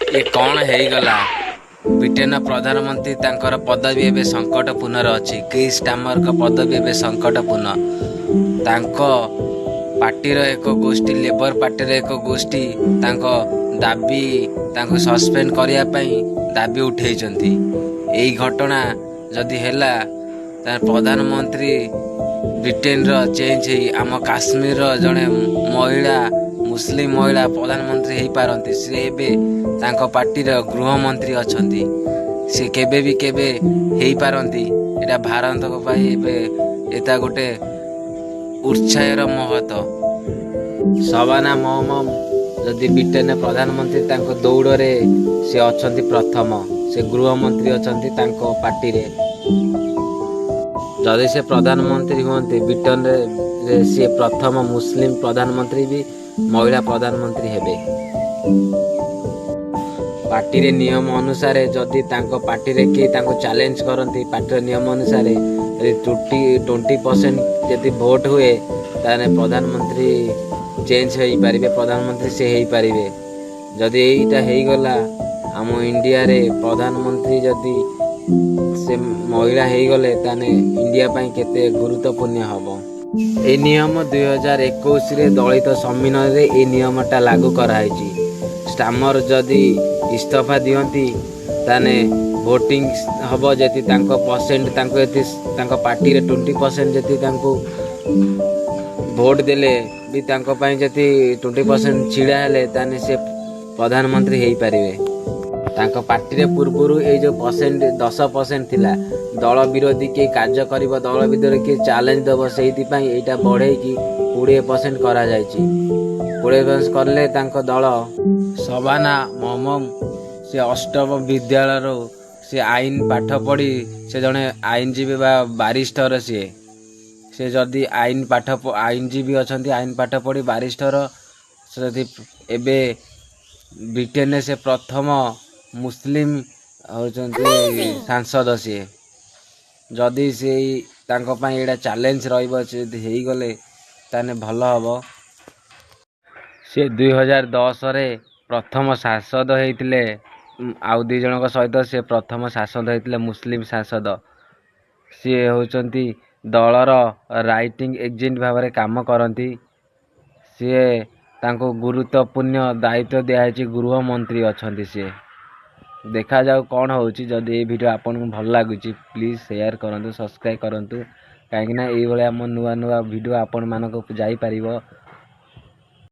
ये कौन ହେଇଗଲା ब्रिटेन प्रधानमंत्री तांकर पदवी एवं संकटपूर्ण अच्छी की स्टामर का पदवी एवं संकटपूर्ण तांको पार्टीर एक गोष्ठी लेबर पार्टीर एक गोष्ठी तांको दाबी तांको सस्पेंड करिया पई दाबी उठेइचंती। एई घटना जदि हेला प्रधानमंत्री ब्रिटेन चेंज ही आम काश्मीर जड़े महिला मुस्लिम महिला प्रधानमंत्री हो पारती सी एवं पार्टीर गृहमंत्री अच्छा सी केबे भी केबे हो पारती एटा भारत एटा गोटे उत्साहर महत शबाना महमम जदि ब्रिटेन प्रधानमंत्री दौड़े से अच्छा प्रथम से गृहमंत्री अच्छा पार्टी रे जदि से प्रधानमंत्री हमें ब्रिटेन सी प्रथम मुस्लिम प्रधानमंत्री भी महिला प्रधानमंत्री हेबे। पार्टी रे नियम अनुसार जदि पार्टी रे कि चैलेंज करती पार्टी नियम अनुसार 20% यदि भोट हुए ताने प्रधानमंत्री चेंज हो पारे प्रधानमंत्री से हो पारे जदि यहीटा हो गला आम इंडिया रे प्रधानमंत्री जदि से महिला हो गले ताने इंडिया पाई केते गुरुत्वपूर्ण हम ए नियम 2021 रे दलित सम्मेलन रे ए नियमटा लागू कराई स्टामर जदि इस्तीफा दियंती ताने भोटिंग हम जति परसेंट पार्टी रे 20% जति भोट देले भी जति 20% छिड़ा हेले ताने से प्रधानमंत्री हो पारे पार्टी रे पूर्व ये जो परसेंट 10% थिला दल विरोधी किए कार्य कर दल विरोधी किए चैलेंज दब से यहाँ बढ़े कि 20% करा 20% करले दल शबाना महमम से अष्टम विद्यालय से आईन पाठ पढ़ी से जड़े आईनजीवी बारिस्टर से जदि आईन पाठ आईनजीवी अच्छा आईन पाठ पढ़ी बारिस्टर से एबे ब्रिटेन से प्रथम मुस्लिम होचंती सांसद सी जदि से यहाँ चैलेंज रही ताने भल हम से 2010 रे प्रथम सांसद होते आउ दी जन सहित से प्रथम सांसद होते मुस्लिम सांसद सी होचंती दलर राइटिंग एजेंट भाव में काम करती सी तांको गुरुत्वपूर्ण दायित्व दिखाई गृहमंत्री अच्छा सी देखा जाऊ कौन होची जदि ये वीडियो आपन को भल लगुच प्लीज शेयर करंतु सब्सक्राइब करंतु कहीं ये आम नुआ नुआ वीडियो आपण मानक जाई परिबो।